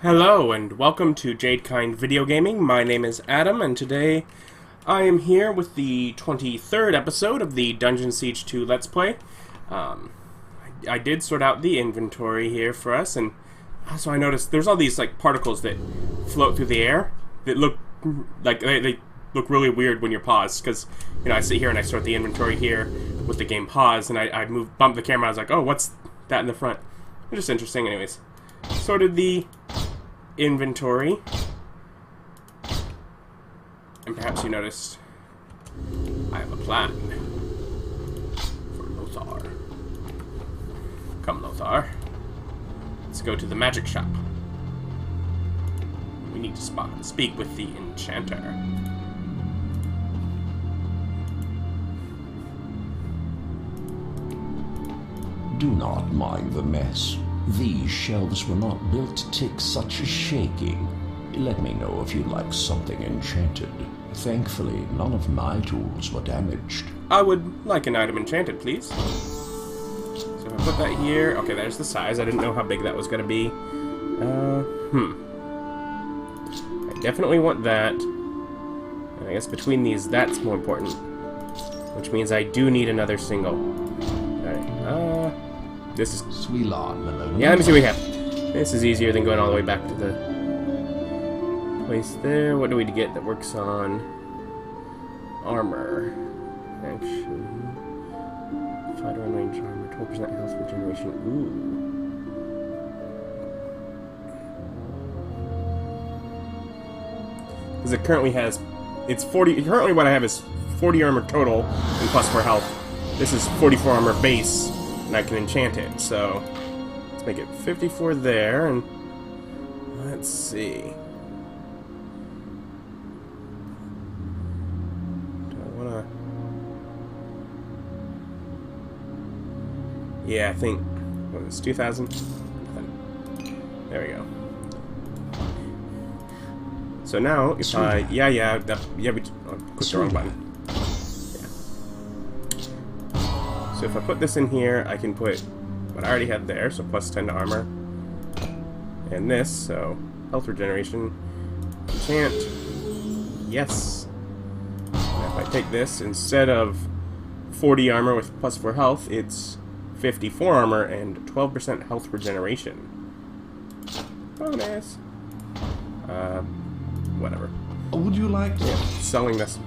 Hello and welcome to Jadekind Video Gaming. My name is Adam and today I am here with the 23rd episode of the Dungeon Siege 2 Let's Play. I did sort out the inventory here for us, and also I noticed there's all these like particles that float through the air that look like they look really weird when you're paused, because you know I sit here and I sort the inventory here with the game paused, and I bump the camera. I was like, oh, what's that in the front? It's just interesting. Anyways, sorted the inventory, and perhaps you noticed I have a plan for Lothar. Come, Lothar. Let's go to the magic shop. We need to speak with the enchanter. Do not mind the mess. These shelves were not built to take such a shaking. Let me know if you'd like something enchanted. Thankfully, none of my tools were damaged. I would like an item enchanted, please. So if I put that here... Okay, there's the size. I didn't know how big that was going to be. I definitely want that. And I guess between these, that's more important. Which means I do need another single. Alright, this is... Yeah, let me see what we have. This is easier than going all the way back to the place there. What do we get that works on armor? Action. Fighter on range armor. 12% health regeneration. Ooh. Because it currently has... It's 40... Currently what I have is 40 armor total and plus 4 health. This is 44 armor base, and I can enchant it, so... Let's make it 54 there, and... Let's see... Do I wanna... Yeah, I think... What is this, 2,000? There we go. So now, if I... Yeah, we... Oh, clicked the wrong button. So if I put this in here, I can put what I already had there, so plus 10 to armor. And this, so health regeneration. Enchant. Yes. And if I take this, instead of 40 armor with plus 4 health, it's 54 armor and 12% health regeneration. Bonus. Whatever. Would you like to? Selling this.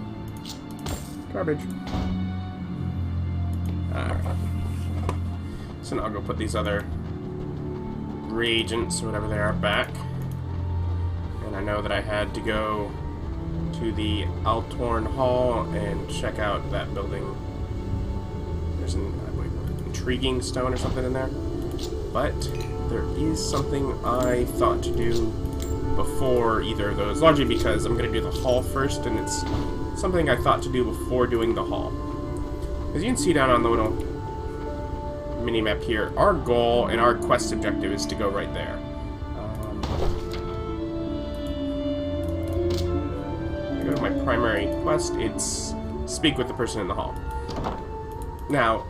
Garbage. Alright. So now I'll go put these other reagents, or whatever they are, back. And I know that I had to go to the Altorn Hall and check out that building. There's an intriguing stone or something in there. But there is something I thought to do before either of those, largely because I'm going to do the hall first, and it's something I thought to do before doing the hall. As you can see down on the little mini-map here, our goal and our quest objective is to go right there. I go to my primary quest, it's speak with the person in the hall. Now,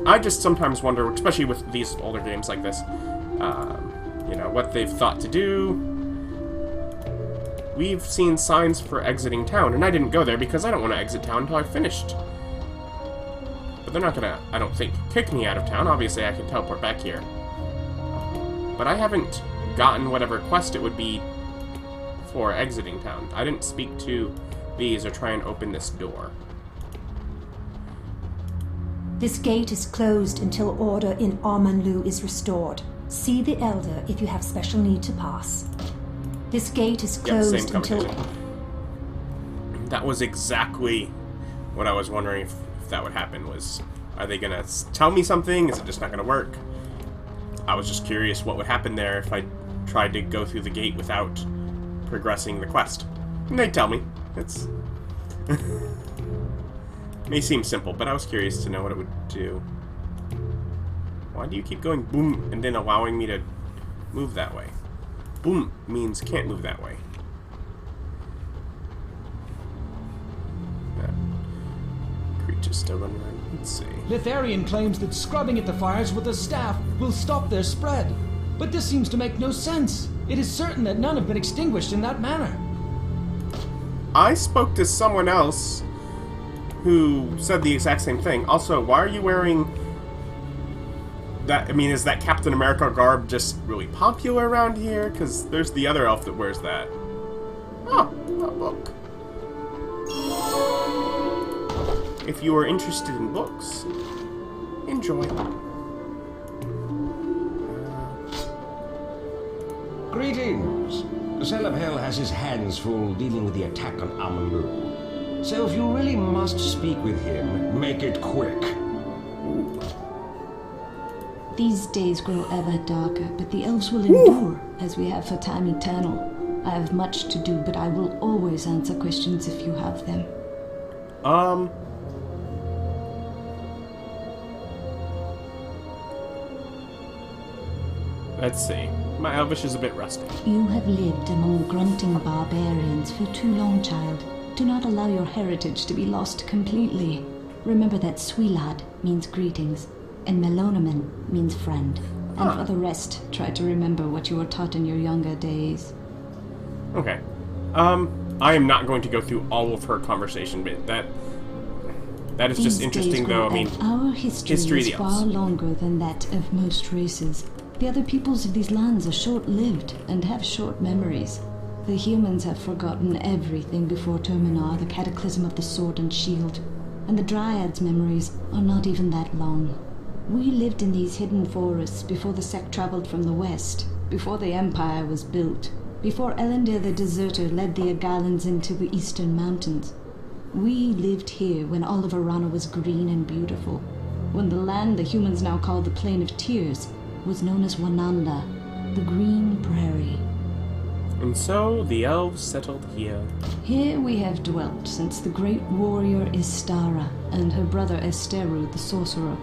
I just sometimes wonder, especially with these older games like this, you know, what they've thought to do. We've seen signs for exiting town, and I didn't go there because I don't want to exit town until I've finished. But they're not gonna, I don't think, kick me out of town. Obviously, I can teleport back here. But I haven't gotten whatever quest it would be for exiting town. I didn't speak to these or try and open this door. This gate is closed until order in Amonlu is restored. See the Elder if you have special need to pass. This gate is closed until... That was exactly what I was wondering if that would happen. Was, are they gonna tell me something? Is it just not gonna work? I was just curious what would happen there if I tried to go through the gate without progressing the quest. And they'd tell me. It's... may seem simple, but I was curious to know what it would do. Why do you keep going boom and then allowing me to move that way? Boom means can't move that way. Creatures still running around. Let's see. Litharian claims that scrubbing at the fires with a staff will stop their spread. But this seems to make no sense. It is certain that none have been extinguished in that manner. I spoke to someone else who said the exact same thing. Also, why are you wearing that? I mean, is that Captain America garb just really popular around here? Because there's the other elf that wears that. Oh, a book. If you are interested in books, enjoy. Greetings. Zelabhel has his hands full dealing with the attack on Aman'lu. So if you really must speak with him, make it quick. These days grow ever darker, but the elves will endure, as we have for time eternal. I have much to do, but I will always answer questions if you have them. Let's see. My Elvish is a bit rusty. You have lived among grunting barbarians for too long, child. Do not allow your heritage to be lost completely. Remember that Swilad means greetings, and Melonaman means friend. And for the rest, try to remember what you were taught in your younger days. Okay. I am not going to go through all of her conversation, but that is just interesting, though. I mean, our history of is the far elves. longer than that of most races. The other peoples of these lands are short-lived and have short memories. The humans have forgotten everything before Terminar, the cataclysm of the sword and shield. And the Dryads' memories are not even that long. We lived in these hidden forests before the sect traveled from the west, before the Empire was built, before Elendir the Deserter led the Agalans into the eastern mountains. We lived here when all of Arana was green and beautiful, when the land the humans now call the Plain of Tears was known as Wananda, the Green Prairie. And so the elves settled here. Here we have dwelt since the great warrior Istara and her brother Esteru, the sorcerer,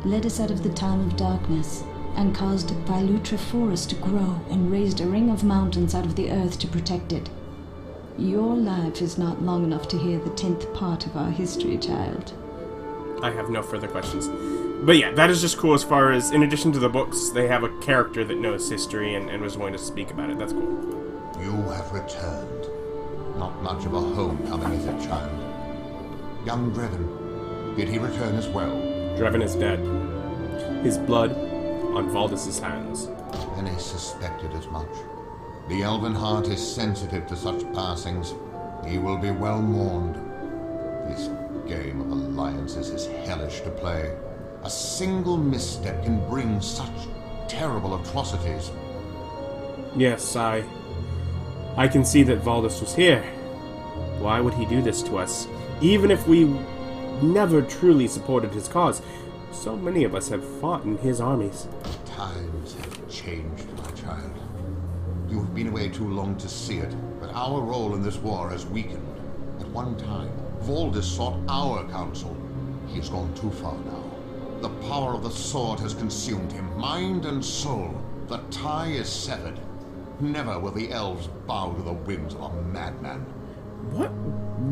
led us out of the time of darkness and caused Vylutra Forest to grow and raised a ring of mountains out of the earth to protect it. Your life is not long enough to hear the 10th part of our history, child. I have no further questions. But yeah, that is just cool as far as, in addition to the books, they have a character that knows history and was going to speak about it. That's cool. You have returned. Not much of a homecoming, is it, child? Young Drevin, did he return as well? Drevin is dead. His blood on Valdis's hands. Many suspected as much. The elven heart is sensitive to such passings. He will be well mourned. This game of alliances is hellish to play. A single misstep can bring such terrible atrocities. Yes, I can see that Valdis was here. Why would he do this to us? Even if we never truly supported his cause, so many of us have fought in his armies. Times have changed, my child. You have been away too long to see it, but our role in this war has weakened. At one time, Valdis sought our counsel. He has gone too far now. The power of the sword has consumed him, mind and soul. The tie is severed. Never will the elves bow to the whims of a madman. What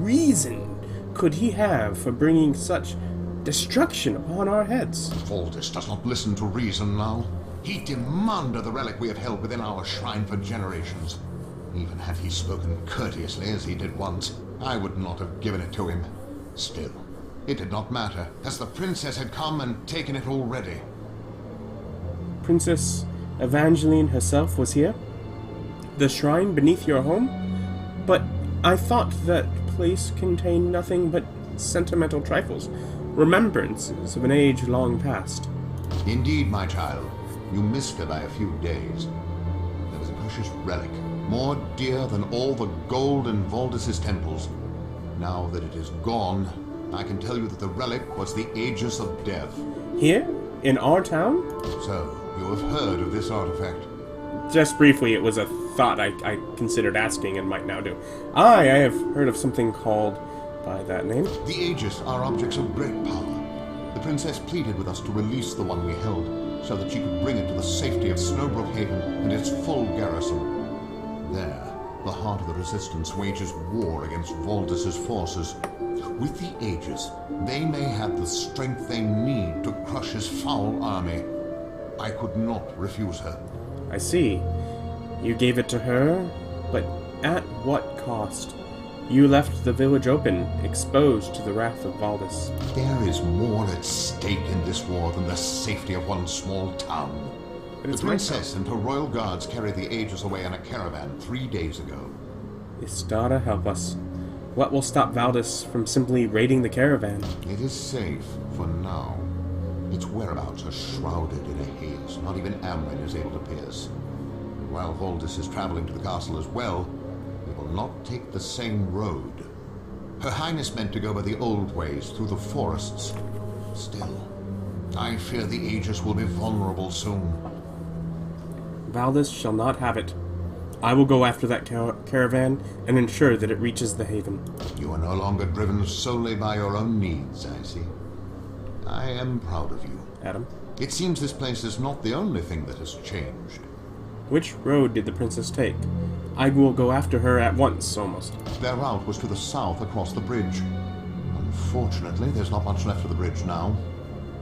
reason could he have for bringing such destruction upon our heads? Valdis does not listen to reason now. He demanded the relic we have held within our shrine for generations. Even had he spoken courteously as he did once, I would not have given it to him. Still, it did not matter, as the princess had come and taken it already. Princess Evangeline herself was here? The shrine beneath your home? But I thought that place contained nothing but sentimental trifles, remembrances of an age long past. Indeed, my child, you missed her by a few days. There was a precious relic, more dear than all the gold in Valdis's temples. Now that it is gone, I can tell you that the relic was the Aegis of Death. Here? In our town? So, you have heard of this artifact? Just briefly, it was a thought I considered asking and might now do. I have heard of something called by that name. The Aegis are objects of great power. The princess pleaded with us to release the one we held, so that she could bring it to the safety of Snowbrook Haven and its full garrison. There, the heart of the resistance wages war against Valdis's forces. With the Aegis, they may have the strength they need to crush his foul army. I could not refuse her. I see. You gave it to her, but at what cost? You left the village open, exposed to the wrath of Valdis. There is more at stake in this war than the safety of one small town. The princess and her royal guards carried the Aegis away in a caravan 3 days ago. Istara, help us. What will stop Valdis from simply raiding the caravan? It is safe for now. Its whereabouts are shrouded in a haze not even Amrin is able to pierce. And while Valdis is traveling to the castle as well, we will not take the same road. Her Highness meant to go by the old ways through the forests. Still, I fear the Aegis will be vulnerable soon. Valdis shall not have it. I will go after that caravan and ensure that it reaches the haven. You are no longer driven solely by your own needs, I see. I am proud of you. Adam? It seems this place is not the only thing that has changed. Which road did the princess take? I will go after her at once, almost. Their route was to the south across the bridge. Unfortunately, there's not much left of the bridge now.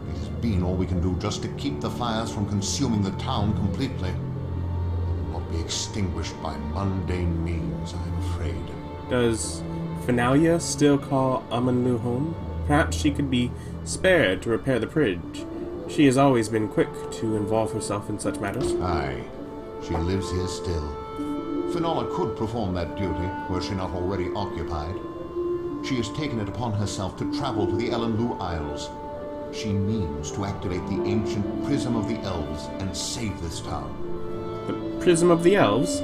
It has been all we can do just to keep the fires from consuming the town completely. It will not be extinguished by mundane means, I'm afraid. Does Finalia still call Aman'lu home? Perhaps she could be spared to repair the bridge. She has always been quick to involve herself in such matters. Aye, she lives here still. Finola could perform that duty, were she not already occupied. She has taken it upon herself to travel to the Amonlu Isles. She means to activate the ancient Prism of the Elves and save this town. The Prism of the Elves?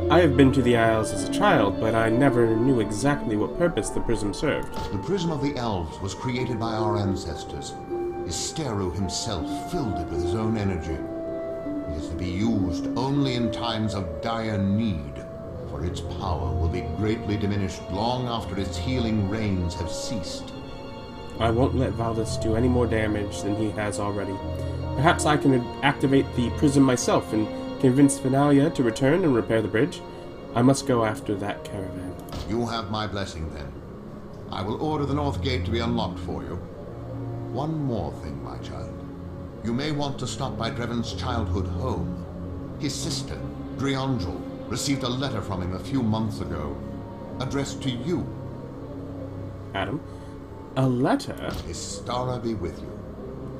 I have been to the Isles as a child, but I never knew exactly what purpose the prism served. The Prism of the Elves was created by our ancestors. Isteru himself filled it with his own energy. It is to be used only in times of dire need, for its power will be greatly diminished long after its healing rains have ceased. I won't let Valdis do any more damage than he has already. Perhaps I can activate the prism myself and convince Finalia to return and repair the bridge. I must go after that caravan. You have my blessing, then. I will order the North Gate to be unlocked for you. One more thing, my child. You may want to stop by Dreven's childhood home. His sister, Driangel, received a letter from him a few months ago, addressed to you. Adam? A letter? Istara be with you.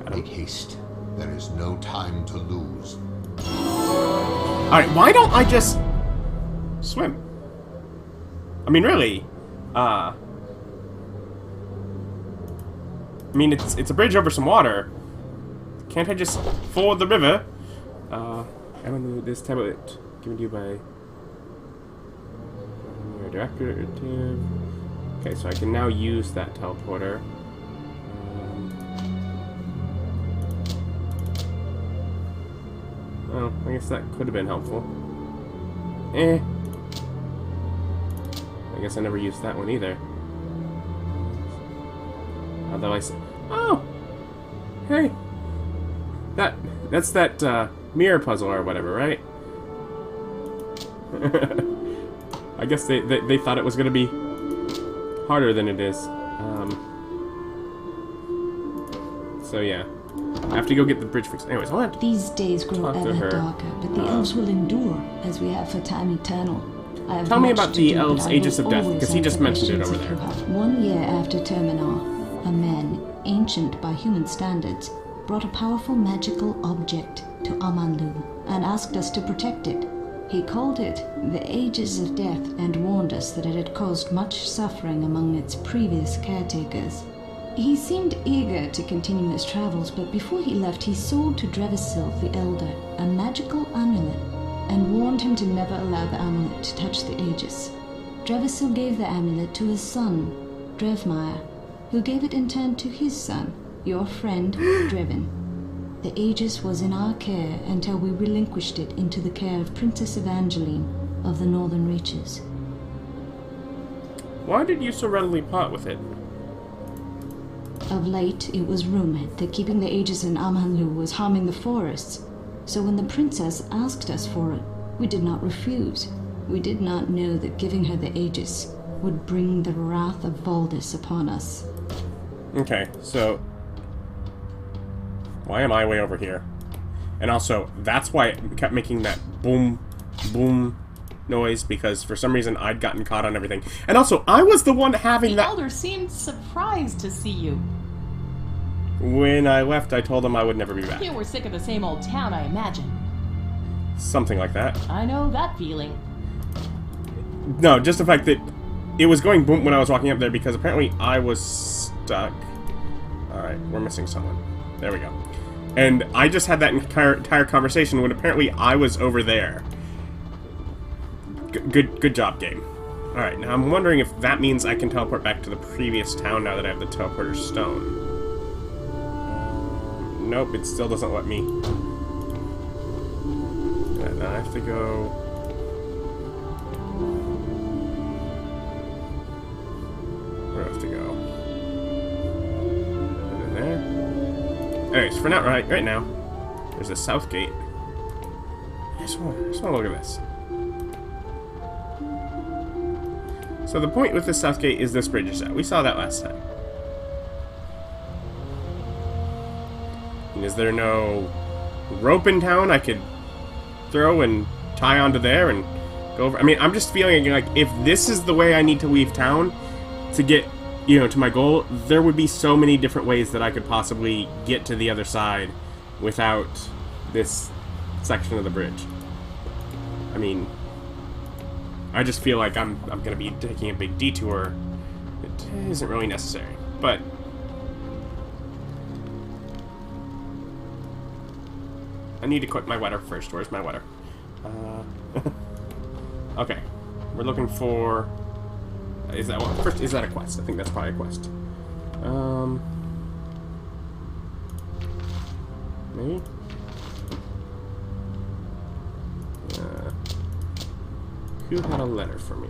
Adam? Make haste. There is no time to lose. Alright, why don't I just swim? I mean, really? I mean, it's a bridge over some water. Can't I just ford the river? Aman'lu, this tablet given to you by your director. Okay, so I can now use that teleporter. Well, I guess that could have been helpful. I guess I never used that one either. Although oh! Hey! That's that, mirror puzzle or whatever, right? I guess they thought it was gonna be harder than it is. So yeah. I have to go get the bridge fixed. Anyways, what? These days grow ever darker, but the elves will endure, as we have for time eternal. Tell me about the elves' Aegis of Death, because he just mentioned it over there. 1 year after Terminar, a man, ancient by human standards, brought a powerful magical object to Aman'lu and asked us to protect it. He called it the Aegis of Death and warned us that it had caused much suffering among its previous caretakers. He seemed eager to continue his travels, but before he left, he sold to Drevisil the Elder a magical amulet and warned him to never allow the amulet to touch the Aegis. Drevisil gave the amulet to his son, Drevmire, who gave it in turn to his son, your friend, Dreven. The Aegis was in our care until we relinquished it into the care of Princess Evangeline of the Northern Reaches. Why did you so readily part with it? Of late, it was rumored that keeping the Aegis in Aman'lu was harming the forests, so when the princess asked us for it, we did not refuse. We did not know that giving her the Aegis would bring the wrath of Valdis upon us. Okay, so why am I way over here? And also, that's why it kept making that boom, boom noise, because for some reason I'd gotten caught on everything. And also, I was the one having The that... elder seemed surprised to see you. When I left, I told him I would never be back. You were sick of the same old town, I imagine. Something like that. I know that feeling. No, just the fact that it was going boom when I was walking up there, because apparently I was stuck. Alright, we're missing someone. There we go. And I just had that entire conversation when apparently I was over there. Good job, game. Alright, now I'm wondering if that means I can teleport back to the previous town now that I have the teleporter stone. Nope, it still doesn't let me. And I have to go... Where do I have to go? Put it in there. Anyways, for now, right now, there's the south gate. I just want to look at this. So the point with the south gate is this bridge is out. We saw that last time. And is there no rope in town I could throw and tie onto there and go over? I mean, I'm just feeling like if this is the way I need to leave town to get, you know, to my goal, there would be so many different ways that I could possibly get to the other side without this section of the bridge. I mean, I just feel like I'm going to be taking a big detour that isn't really necessary. But I need to equip my weather first. Where's my weather? Okay, we're looking for. Is that one? First, is that a quest? I think that's probably a quest. Maybe. Who had a letter for me?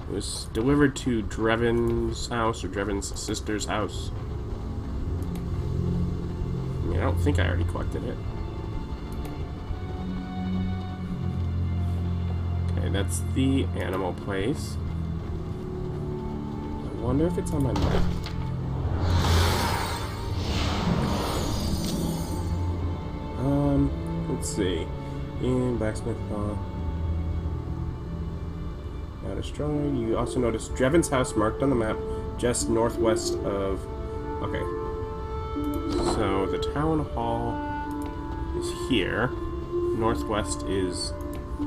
It was delivered to Dreven's house or Dreven's sister's house. I mean, I don't think I already collected it. Okay, that's the animal place. I wonder if it's on my map. Let's see. In Blacksmith Hall. Now destroyed. You also notice Dreven's house marked on the map just northwest of... Okay. So the town hall is here. Northwest is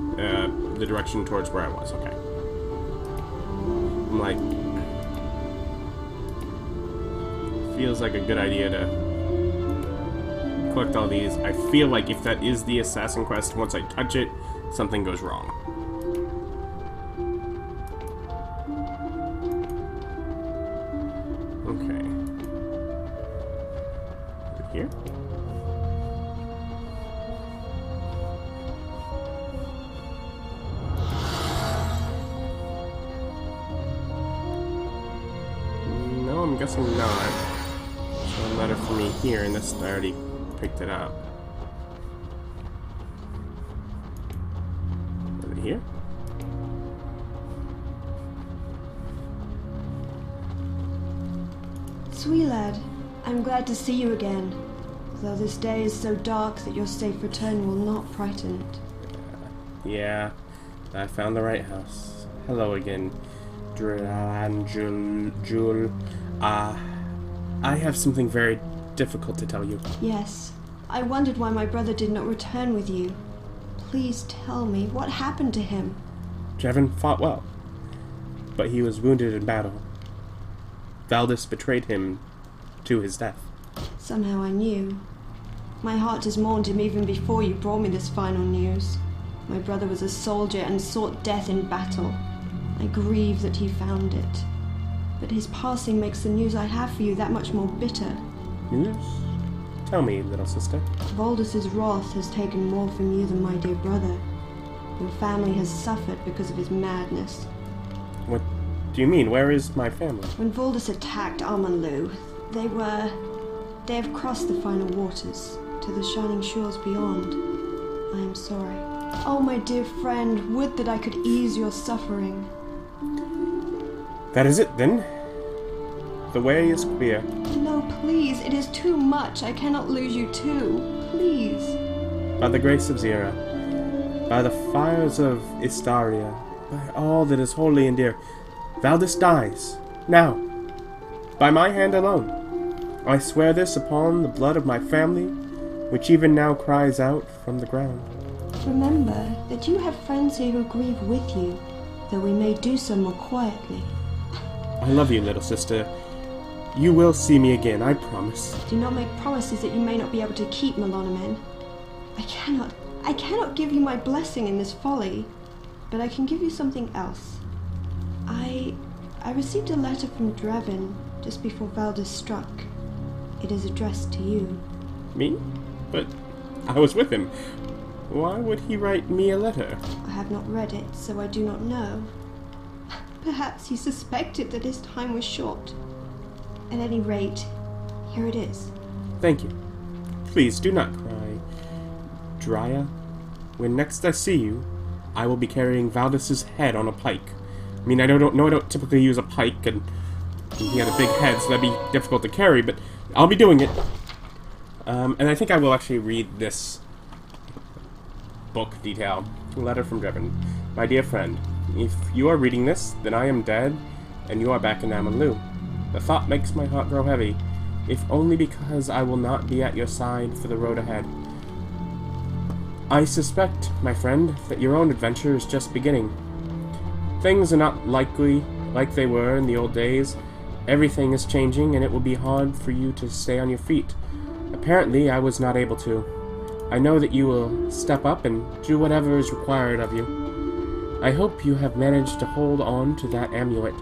the direction towards where I was. Okay. I'm like... Feels like a good idea to collect all these. I feel like if that is the assassin quest, once I touch it, something goes wrong. Okay. Is it here? No, I'm guessing not. So a letter for me here, and this I already picked it up. Is it here? Sweet lad, I'm glad to see you again, though this day is so dark that your safe return will not frighten it. Yeah, I found the right house. Hello again, Jul. I have something very difficult to tell you. Yes, I wondered why my brother did not return with you. Please tell me, what happened to him? Dreven fought well, but he was wounded in battle. Valdis betrayed him to his death. Somehow I knew. My heart has mourned him even before you brought me this final news. My brother was a soldier and sought death in battle. I grieve that he found it. But his passing makes the news I have for you that much more bitter. News? Tell me, little sister. Valdis's wrath has taken more from you than my dear brother. Your family has suffered because of his madness. What do you mean? Where is my family? When Valdis attacked Aman'lu, they have crossed the final waters to the shining shores beyond. I am sorry. Oh, my dear friend, would that I could ease your suffering. That is it, then? The way is clear. No, please, It is too much. I cannot lose you too. Please. By the grace of Zira, by the fires of Istaria, by all that is holy and dear, Valdis dies. Now. By my hand alone. I swear this upon the blood of my family, which even now cries out from the ground. Remember that you have friends here who grieve with you, though we may do so more quietly. I love you, little sister. You will see me again, I promise. Do not make promises that you may not be able to keep, Melonomen. I cannot give you my blessing in this folly, but I can give you something else. I received a letter from Drevin just before Valdis struck. It is addressed to you. Me? But I was with him. Why would he write me a letter? I have not read it, so I do not know. Perhaps he suspected that his time was short. At any rate, here it is. Thank you. Please do not cry. Drya, when next I see you, I will be carrying Valdis's head on a pike. I mean, I don't typically use a pike, and he had a big head, so that'd be difficult to carry, but I'll be doing it. And I think I will actually read this book detail. A letter from Drevin. My dear friend, if you are reading this, then I am dead, and you are back in Amonlu. The thought makes my heart grow heavy, if only because I will not be at your side for the road ahead. I suspect, my friend, that your own adventure is just beginning. Things are not likely like they were in the old days. Everything is changing, and it will be hard for you to stay on your feet. Apparently, I was not able to. I know that you will step up and do whatever is required of you. I hope you have managed to hold on to that amulet.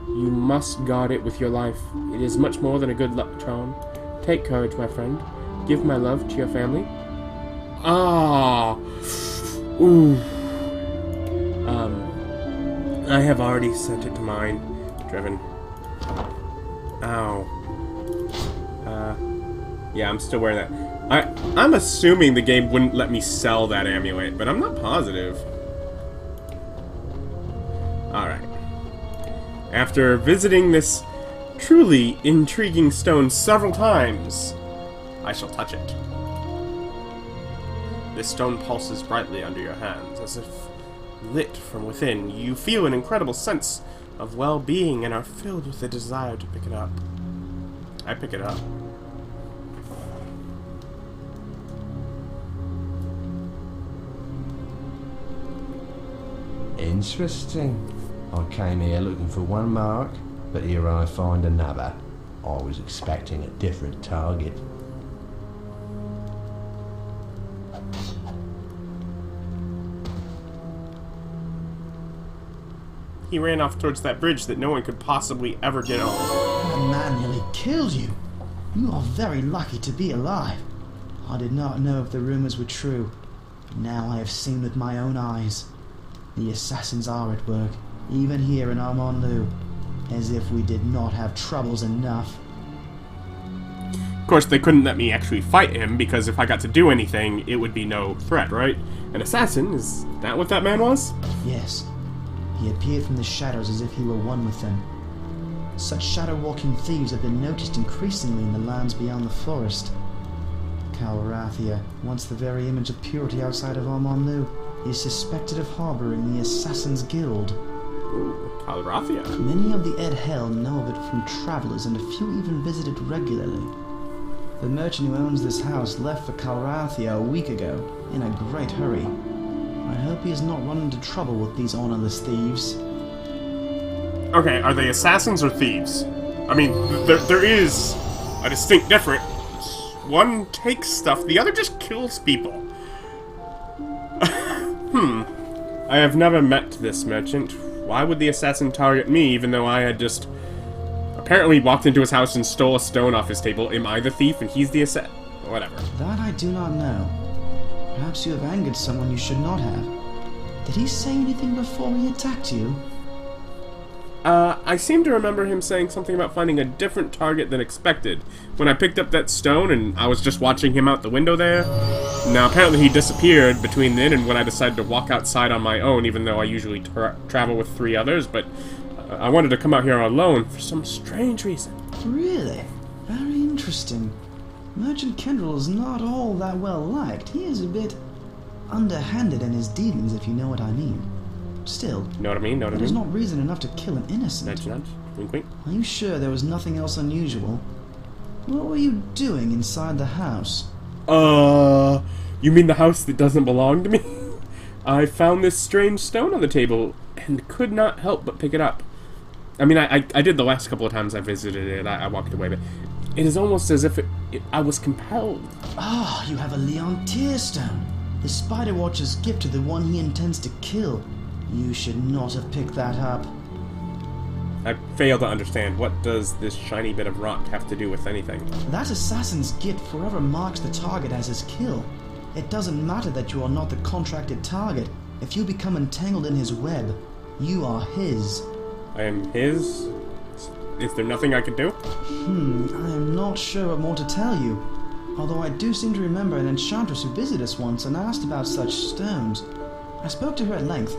You must guard it with your life. It is much more than a good luck charm. Take courage, my friend. Give my love to your family. Ah. Ooh. I have already sent it to mine, Drevin. Ow. Yeah, I'm still wearing that. I'm assuming the game wouldn't let me sell that amulet, but I'm not positive. Alright. After visiting this truly intriguing stone several times, I shall touch it. This stone pulses brightly under your hands, as if lit from within. You feel an incredible sense of well-being and are filled with a desire to pick it up. I pick it up. Interesting. I came here looking for one mark, but here I find another. I was expecting a different target. He ran off towards that bridge that no one could possibly ever get on. That man nearly killed you. You are very lucky to be alive. I did not know if the rumors were true. Now I have seen with my own eyes. The assassins are at work, even here in Amonlu, as if we did not have troubles enough. Of course, they couldn't let me actually fight him, because if I got to do anything, it would be no threat, right? An assassin? Is that what that man was? Yes. He appeared from the shadows as if he were one with them. Such shadow-walking thieves have been noticed increasingly in the lands beyond the forest. Calrathia, once the very image of purity outside of Amonlu, is suspected of harboring the Assassin's Guild. Ooh, Calrathia. Many of the Ed Hell know of it from travelers, and a few even visit it regularly. The merchant who owns this house left for Calrathia a week ago, in a great hurry. I hope he has not run into trouble with these honorless thieves. Okay, are they assassins or thieves? I mean, there is a distinct difference. One takes stuff, the other just kills people. I have never met this merchant. Why would the assassin target me, even though I had just apparently walked into his house and stole a stone off his table? Am I the thief and he's the assassin? Whatever. That I do not know. Perhaps you have angered someone you should not have. Did he say anything before he attacked you? I seem to remember him saying something about finding a different target than expected when I picked up that stone and I was just watching him out the window there. Now, apparently he disappeared between then and when I decided to walk outside on my own, even though I usually travel with 3 others, but I wanted to come out here alone for some strange reason. Really? Very Interesting. Merchant Kendall is not all that well liked. He is a bit underhanded in his dealings, if you know what I mean. Still, know what I mean? that is not reason enough to kill an innocent. Nudge, nudge. Wink, wink. Are you sure there was nothing else unusual? What were you doing inside the house? You mean the house that doesn't belong to me? I found this strange stone on the table and could not help but pick it up. I mean, I did the last couple of times I visited it. I walked away, but it is almost as if I was compelled. Ah, you have a Leontier stone. The Spider Watcher's gift to the one he intends to kill. You should not have picked that up. I fail to understand. What does this shiny bit of rock have to do with anything? That assassin's gift forever marks the target as his kill. It doesn't matter that you are not the contracted target. If you become entangled in his web, you are his. I am his? Is there nothing I can do? I am not sure what more to tell you. Although I do seem to remember an enchantress who visited us once and asked about such stones. I spoke to her at length.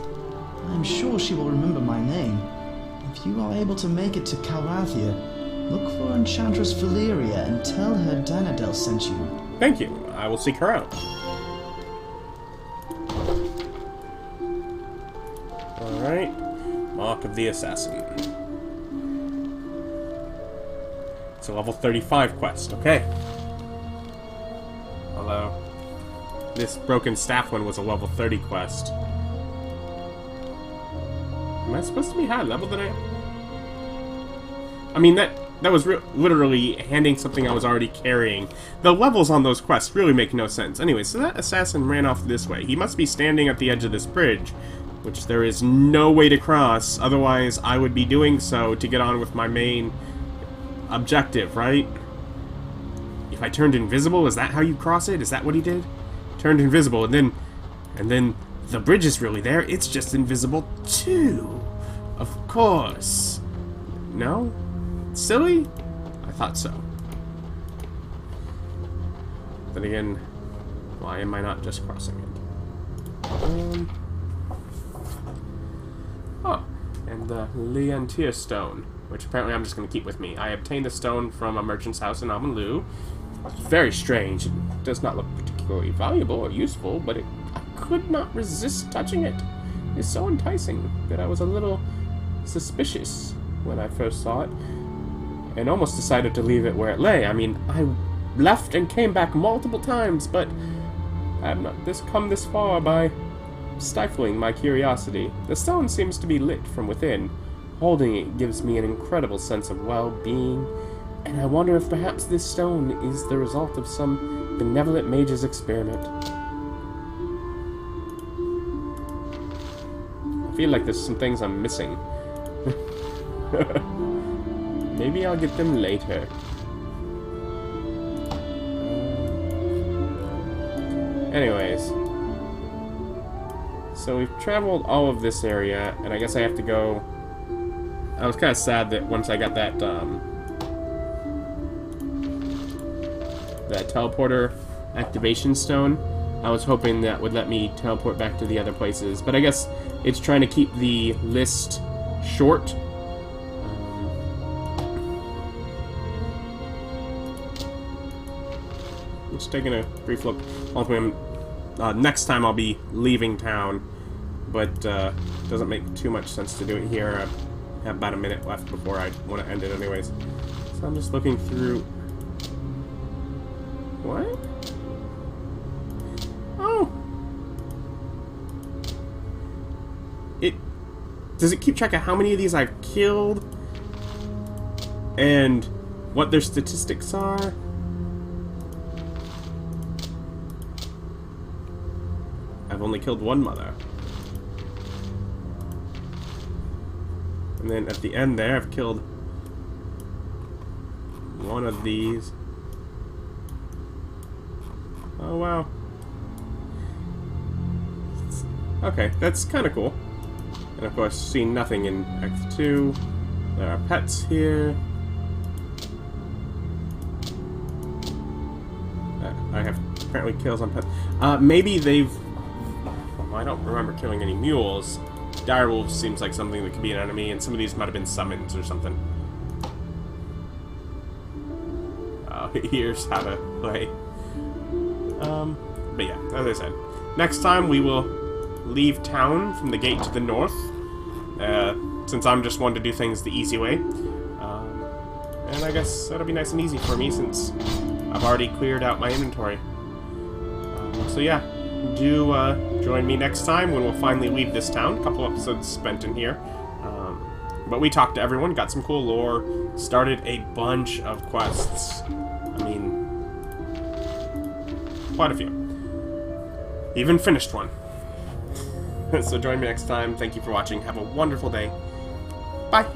I am sure she will remember my name. If you are able to make it to Calrathia, look for Enchantress Valeria and tell her Danadel sent you. Thank you. I will seek her out. Alright. Mark of the Assassin. It's a level 35 quest, okay. Although, this Broken Staff one was a level 30 quest. Am I supposed to be higher level than I am? I mean, that was literally handing something I was already carrying. The levels on those quests really make no sense. Anyway, so that assassin ran off this way. He must be standing at the edge of this bridge, which there is no way to cross. Otherwise, I would be doing so to get on with my main objective, right? If I turned invisible, is that how you cross it? Is that what he did? Turned invisible, and then the bridge is really there. It's just invisible too. Of course. No? Silly? I thought so. Then again, why am I not just crossing it? Oh, and the Leontier stone, which apparently I'm just going to keep with me. I obtained the stone from a merchant's house in Amonlu. It's very strange. It does not look particularly valuable or useful, but I could not resist touching it. It's so enticing that I was a little suspicious when I first saw it, and almost decided to leave it where it lay. I mean, I left and came back multiple times, but I have not come this far by stifling my curiosity. The stone seems to be lit from within. Holding it gives me an incredible sense of well-being, and I wonder if perhaps this stone is the result of some benevolent mage's experiment. I feel like there's some things I'm missing. Maybe I'll get them later. Anyways. So we've traveled all of this area, and I guess I have to go... I was kind of sad that once I got that, that teleporter activation stone, I was hoping that would let me teleport back to the other places. But I guess it's trying to keep the list short. Just taking a brief look. Ultimately, next time I'll be leaving town, but doesn't make too much sense to do it here. I have about a minute left before I want to end it anyways. So I'm just looking through... What? Oh! Does it keep track of how many of these I've killed? And what their statistics are? I've only killed one mother. And then at the end there, I've killed one of these. Oh, wow. Okay, that's kind of cool. And of course, seen nothing in Act 2. There are pets here. I have apparently kills on pets. Maybe they've... Well, I don't remember killing any mules. Direwolf seems like something that could be an enemy, and some of these might have been summons or something. here's how to play. But yeah, as I said, next time we will leave town from the gate to the north, since I'm just one to do things the easy way. And I guess that'll be nice and easy for me since I've already cleared out my inventory. So yeah, do join me next time when we'll finally leave this town. A couple episodes spent in here. But we talked to everyone, got some cool lore, started a bunch of quests. I mean, quite a few. Even finished one. So join me next time. Thank you for watching. Have a wonderful day. Bye.